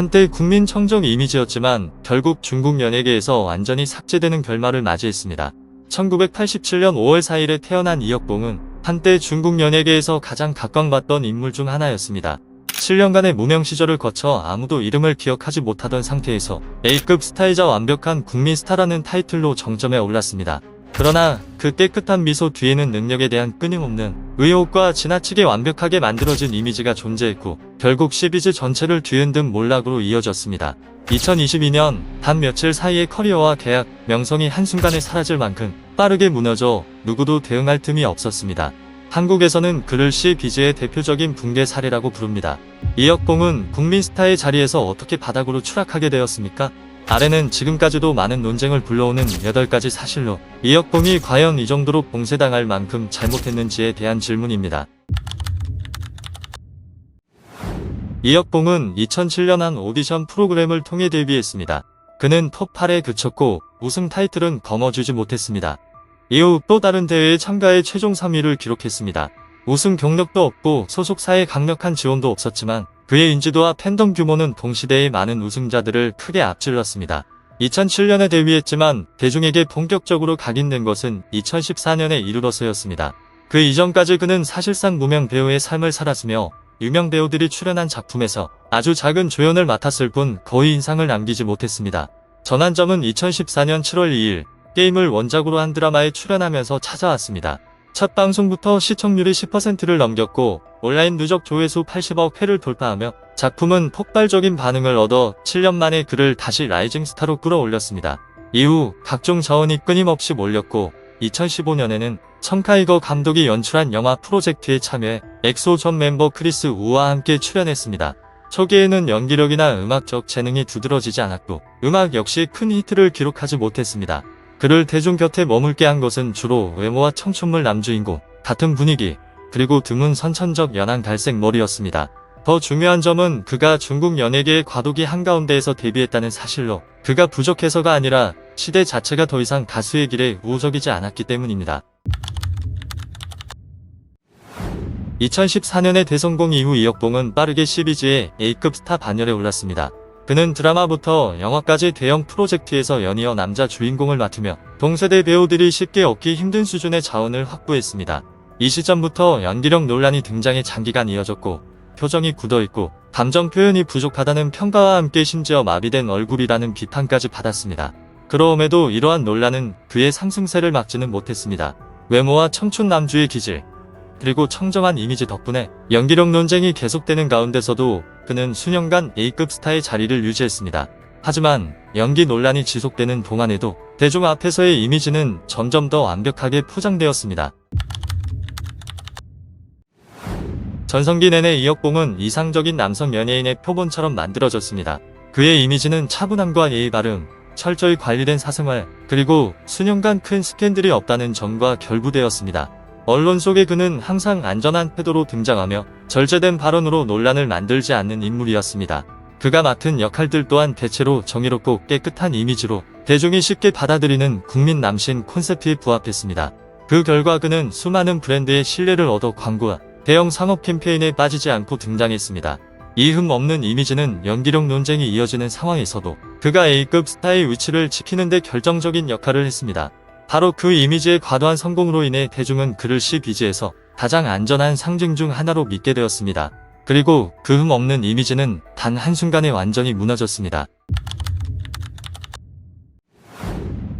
한때 국민 청정 이미지였지만 결국 중국 연예계에서 완전히 삭제되는 결말을 맞이했습니다. 1987년 5월 4일에 태어난 이혁봉은 한때 중국 연예계에서 가장 각광받던 인물 중 하나였습니다. 7년간의 무명 시절을 거쳐 아무도 이름을 기억하지 못하던 상태에서 A급 스타이자 완벽한 국민 스타라는 타이틀로 정점에 올랐습니다. 그러나 그 깨끗한 미소 뒤에는 능력에 대한 끊임없는 의혹과 지나치게 완벽하게 만들어진 이미지가 존재했고 결국 시비즈 전체를 뒤흔든 몰락으로 이어졌습니다. 2022년 단 며칠 사이의 커리어와 계약, 명성이 한순간에 사라질 만큼 빠르게 무너져 누구도 대응할 틈이 없었습니다. 한국에서는 그를 시비즈의 대표적인 붕괴 사례라고 부릅니다. 이혁봉은 국민 스타의 자리에서 어떻게 바닥으로 추락하게 되었습니까? 아래는 지금까지도 많은 논쟁을 불러오는 8가지 사실로 이혁봉이 과연 이 정도로 봉쇄당할 만큼 잘못했는지에 대한 질문입니다. 이혁봉은 2007년 한 오디션 프로그램을 통해 데뷔했습니다. 그는 톱8에 그쳤고 우승 타이틀은 거머쥐지 못했습니다. 이후 또 다른 대회에 참가해 최종 3위를 기록했습니다. 우승 경력도 없고 소속사의 강력한 지원도 없었지만 그의 인지도와 팬덤 규모는 동시대의 많은 우승자들을 크게 앞질렀습니다. 2007년에 데뷔했지만 대중에게 본격적으로 각인된 것은 2014년에 이르러서였습니다. 그 이전까지 그는 사실상 무명 배우의 삶을 살았으며 유명 배우들이 출연한 작품에서 아주 작은 조연을 맡았을 뿐 거의 인상을 남기지 못했습니다. 전환점은 2014년 7월 2일 게임을 원작으로 한 드라마에 출연하면서 찾아왔습니다. 첫 방송부터 시청률이 10%를 넘겼고 온라인 누적 조회수 80억 회를 돌파하며 작품은 폭발적인 반응을 얻어 7년 만에 그를 다시 라이징 스타로 끌어올렸습니다. 이후 각종 자원이 끊임없이 몰렸고 2015년에는 청 카이거 감독이 연출한 영화 프로젝트에 참여해 엑소 전 멤버 크리스 우와 함께 출연했습니다. 초기에는 연기력이나 음악적 재능이 두드러지지 않았고 음악 역시 큰 히트를 기록하지 못했습니다. 그를 대중 곁에 머물게 한 것은 주로 외모와 청춘물 남주인공 같은 분위기, 그리고 드문 선천적 연한 갈색 머리였습니다. 더 중요한 점은 그가 중국 연예계의 과도기 한가운데에서 데뷔했다는 사실로 그가 부족해서가 아니라 시대 자체가 더 이상 가수의 길에 우호적이지 않았기 때문입니다. 2014년의 대성공 이후 이혁봉은 빠르게 시비즈의 A급 스타 반열에 올랐습니다. 그는 드라마부터 영화까지 대형 프로젝트에서 연이어 남자 주인공을 맡으며 동세대 배우들이 쉽게 얻기 힘든 수준의 자원을 확보했습니다. 이 시점부터 연기력 논란이 등장해 장기간 이어졌고 표정이 굳어있고 감정 표현이 부족하다는 평가와 함께 심지어 마비된 얼굴이라는 비판까지 받았습니다. 그러함에도 이러한 논란은 그의 상승세를 막지는 못했습니다. 외모와 청춘 남주의 기질, 그리고 청정한 이미지 덕분에 연기력 논쟁이 계속되는 가운데서도 그는 수년간 A급 스타의 자리를 유지했습니다. 하지만 연기 논란이 지속되는 동안에도 대중 앞에서의 이미지는 점점 더 완벽하게 포장되었습니다. 전성기 내내 이혁봉은 이상적인 남성 연예인의 표본처럼 만들어졌습니다. 그의 이미지는 차분함과 예의 바름, 철저히 관리된 사생활, 그리고 수년간 큰 스캔들이 없다는 점과 결부되었습니다. 언론 속에 그는 항상 안전한 태도로 등장하며 절제된 발언으로 논란을 만들지 않는 인물이었습니다. 그가 맡은 역할들 또한 대체로 정의롭고 깨끗한 이미지로 대중이 쉽게 받아들이는 국민 남신 콘셉트에 부합했습니다. 그 결과 그는 수많은 브랜드의 신뢰를 얻어 광고와 대형 상업 캠페인에 빠지지 않고 등장했습니다. 이 흠 없는 이미지는 연기력 논쟁이 이어지는 상황에서도 그가 A급 스타의 위치를 지키는 데 결정적인 역할을 했습니다. 바로 그 이미지의 과도한 성공으로 인해 대중은 그를 시비즈에서 가장 안전한 상징 중 하나로 믿게 되었습니다. 그리고 그 흠 없는 이미지는 단 한순간에 완전히 무너졌습니다.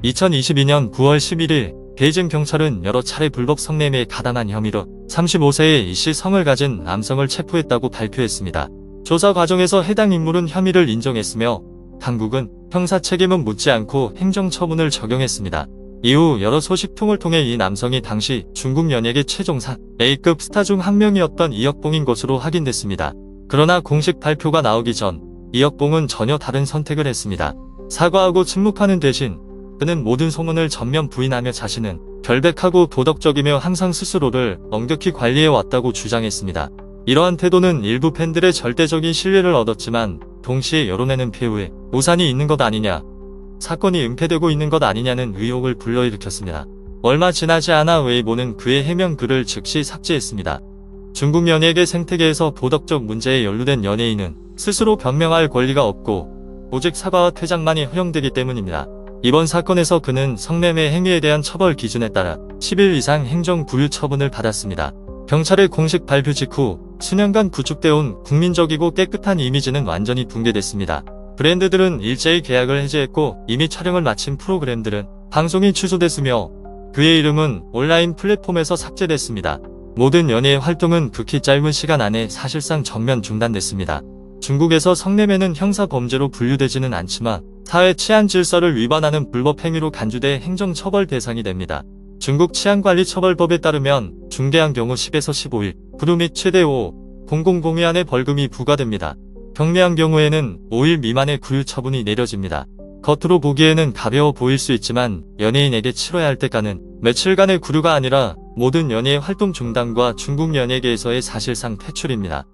2022년 9월 11일 베이징 경찰은 여러 차례 불법 성매매에 가담한 혐의로 35세의 이씨 성을 가진 남성을 체포했다고 발표했습니다. 조사 과정에서 해당 인물은 혐의를 인정했으며 당국은 형사 책임은 묻지 않고 행정처분을 적용했습니다. 이후 여러 소식통을 통해 이 남성이 당시 중국 연예계 최정상 A급 스타 중 한 명이었던 이혁봉인 것으로 확인됐습니다. 그러나 공식 발표가 나오기 전 이혁봉은 전혀 다른 선택을 했습니다. 사과하고 침묵하는 대신 그는 모든 소문을 전면 부인하며 자신은 결백하고 도덕적이며 항상 스스로를 엄격히 관리해왔다고 주장했습니다. 이러한 태도는 일부 팬들의 절대적인 신뢰를 얻었지만 동시에 여론에는 배우의 우산이 있는 것 아니냐, 사건이 은폐되고 있는 것 아니냐는 의혹을 불러일으켰습니다. 얼마 지나지 않아 웨이보는 그의 해명 글을 즉시 삭제했습니다. 중국 연예계 생태계에서 도덕적 문제에 연루된 연예인은 스스로 변명할 권리가 없고 오직 사과와 퇴장만이 허용되기 때문입니다. 이번 사건에서 그는 성매매 행위에 대한 처벌 기준에 따라 10일 이상 행정구류 처분을 받았습니다. 경찰의 공식 발표 직후 수년간 구축돼온 국민적이고 깨끗한 이미지는 완전히 붕괴됐습니다. 브랜드들은 일제히 계약을 해지했고 이미 촬영을 마친 프로그램들은 방송이 취소됐으며 그의 이름은 온라인 플랫폼에서 삭제됐습니다. 모든 연예의 활동은 극히 짧은 시간 안에 사실상 전면 중단됐습니다. 중국에서 성매매는 형사범죄로 분류되지는 않지만 사회 치안 질서를 위반하는 불법 행위로 간주돼 행정처벌 대상이 됩니다. 중국 치안관리처벌법에 따르면 중대한 경우 10에서 15일, 불우 및 최대 5, 000위안의 벌금이 부과됩니다. 경미한 경우에는 5일 미만의 구류 처분이 내려집니다. 겉으로 보기에는 가벼워 보일 수 있지만 연예인에게 치러야 할 대가는 며칠간의 구류가 아니라 모든 연예의 활동 중단과 중국 연예계에서의 사실상 퇴출입니다.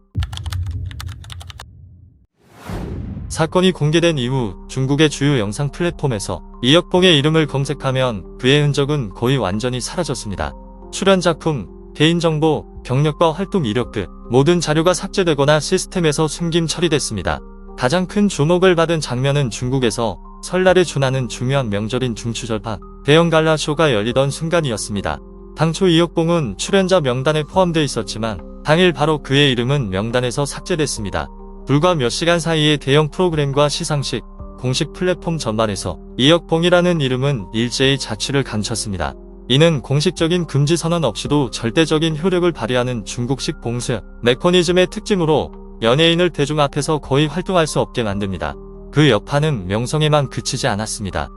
사건이 공개된 이후 중국의 주요 영상 플랫폼에서 이혁봉의 이름을 검색하면 그의 흔적은 거의 완전히 사라졌습니다. 출연 작품, 개인정보, 경력과 활동 이력 모든 자료가 삭제되거나 시스템에서 숨김 처리됐습니다. 가장 큰 주목을 받은 장면은 중국에서 설날에 준하는 중요한 명절인 중추절판, 대형 갈라쇼가 열리던 순간이었습니다. 당초 이혁봉은 출연자 명단에 포함되어 있었지만 당일 바로 그의 이름은 명단에서 삭제됐습니다. 불과 몇 시간 사이에 대형 프로그램과 시상식, 공식 플랫폼 전반에서 이혁봉이라는 이름은 일제히 자취를 감췄습니다. 이는 공식적인 금지 선언 없이도 절대적인 효력을 발휘하는 중국식 봉쇄 메커니즘의 특징으로 연예인을 대중 앞에서 거의 활동할 수 없게 만듭니다. 그 여파는 명성에만 그치지 않았습니다.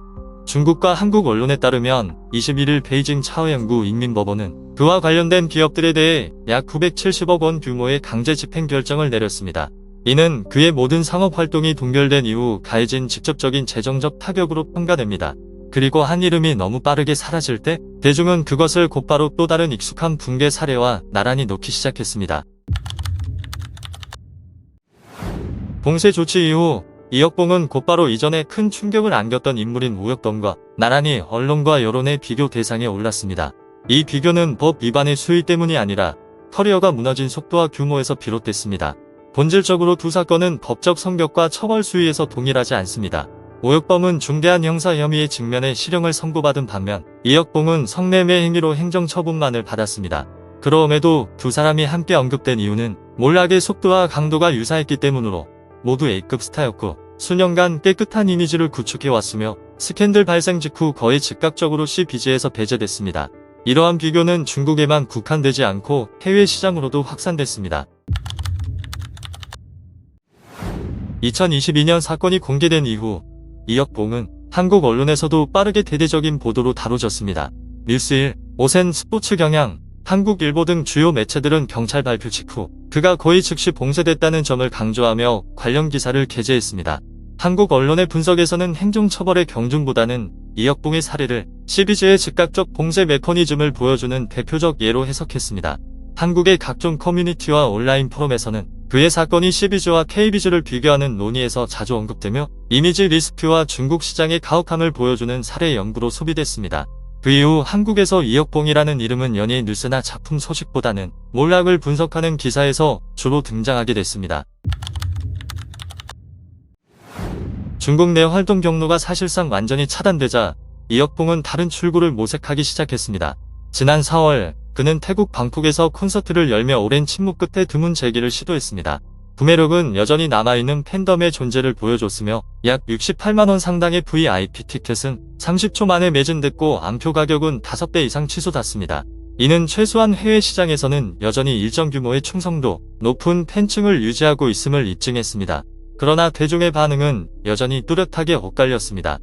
중국과 한국 언론에 따르면 21일 베이징 차오양구 인민법원은 그와 관련된 기업들에 대해 약 970억 원 규모의 강제 집행 결정을 내렸습니다. 이는 그의 모든 상업활동이 동결된 이후 가해진 직접적인 재정적 타격으로 평가됩니다. 그리고 한 이름이 너무 빠르게 사라질 때 대중은 그것을 곧바로 또 다른 익숙한 붕괴 사례와 나란히 놓기 시작했습니다. 봉쇄 조치 이후 이혁봉은 곧바로 이전에 큰 충격을 안겼던 인물인 우혁동과 나란히 언론과 여론의 비교 대상에 올랐습니다. 이 비교는 법 위반의 수위 때문이 아니라 커리어가 무너진 속도와 규모에서 비롯됐습니다. 본질적으로 두 사건은 법적 성격과 처벌 수위에서 동일하지 않습니다. 우혁범은 중대한 형사 혐의의 직면에 실형을 선고받은 반면 이혁봉은 성매매 행위로 행정처분만을 받았습니다. 그럼에도 두 사람이 함께 언급된 이유는 몰락의 속도와 강도가 유사했기 때문으로 모두 A급 스타였고 수년간 깨끗한 이미지를 구축해왔으며 스캔들 발생 직후 거의 즉각적으로 CBG에서 배제됐습니다. 이러한 비교는 중국에만 국한되지 않고 해외 시장으로도 확산됐습니다. 2022년 사건이 공개된 이후 이혁봉은 한국 언론에서도 빠르게 대대적인 보도로 다뤄졌습니다. 뉴스1, 오센, 스포츠 경향, 한국일보 등 주요 매체들은 경찰 발표 직후 그가 거의 즉시 봉쇄됐다는 점을 강조하며 관련 기사를 게재했습니다. 한국 언론의 분석에서는 행정처벌의 경중보다는 이혁봉의 사례를 CBG의 즉각적 봉쇄 메커니즘을 보여주는 대표적 예로 해석했습니다. 한국의 각종 커뮤니티와 온라인 포럼에서는 그의 사건이 CBG와 KBG를 비교하는 논의에서 자주 언급되며 이미지 리스크와 중국 시장의 가혹함을 보여주는 사례 연구로 소비됐습니다. 그 이후 한국에서 이혁봉이라는 이름은 연예인 뉴스나 작품 소식보다는 몰락을 분석하는 기사에서 주로 등장하게 됐습니다. 중국 내 활동 경로가 사실상 완전히 차단되자 이혁봉은 다른 출구를 모색하기 시작했습니다. 지난 4월 그는 태국 방콕에서 콘서트를 열며 오랜 침묵 끝에 드문 재기를 시도했습니다. 구매력은 여전히 남아있는 팬덤의 존재를 보여줬으며 약 68만원 상당의 VIP 티켓은 30초 만에 매진됐고 암표 가격은 5배 이상 치솟았습니다. 이는 최소한 해외 시장에서는 여전히 일정 규모의 충성도 높은 팬층을 유지하고 있음을 입증했습니다. 그러나 대중의 반응은 여전히 뚜렷하게 엇갈렸습니다.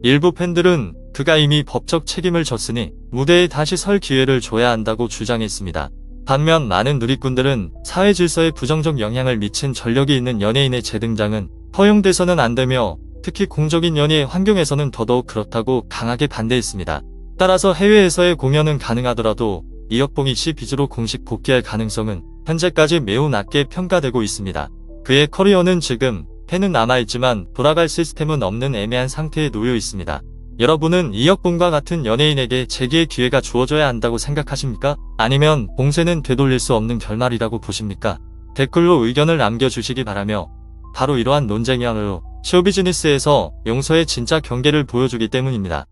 일부 팬들은 그가 이미 법적 책임을 졌으니 무대에 다시 설 기회를 줘야 한다고 주장했습니다. 반면 많은 누리꾼들은 사회 질서에 부정적 영향을 미친 전력이 있는 연예인의 재등장은 허용돼서는 안 되며 특히 공적인 연예 환경에서는 더더욱 그렇다고 강하게 반대했습니다. 따라서 해외에서의 공연은 가능하더라도 이혁봉이 CBG로 공식 복귀할 가능성은 현재까지 매우 낮게 평가되고 있습니다. 그의 커리어는 지금 팬은 남아있지만 돌아갈 시스템은 없는 애매한 상태에 놓여 있습니다. 여러분은 이혁봉과 같은 연예인에게 재기의 기회가 주어져야 한다고 생각하십니까? 아니면 봉쇄는 되돌릴 수 없는 결말이라고 보십니까? 댓글로 의견을 남겨주시기 바라며 바로 이러한 논쟁이야말로 쇼비즈니스에서 용서의 진짜 경계를 보여주기 때문입니다.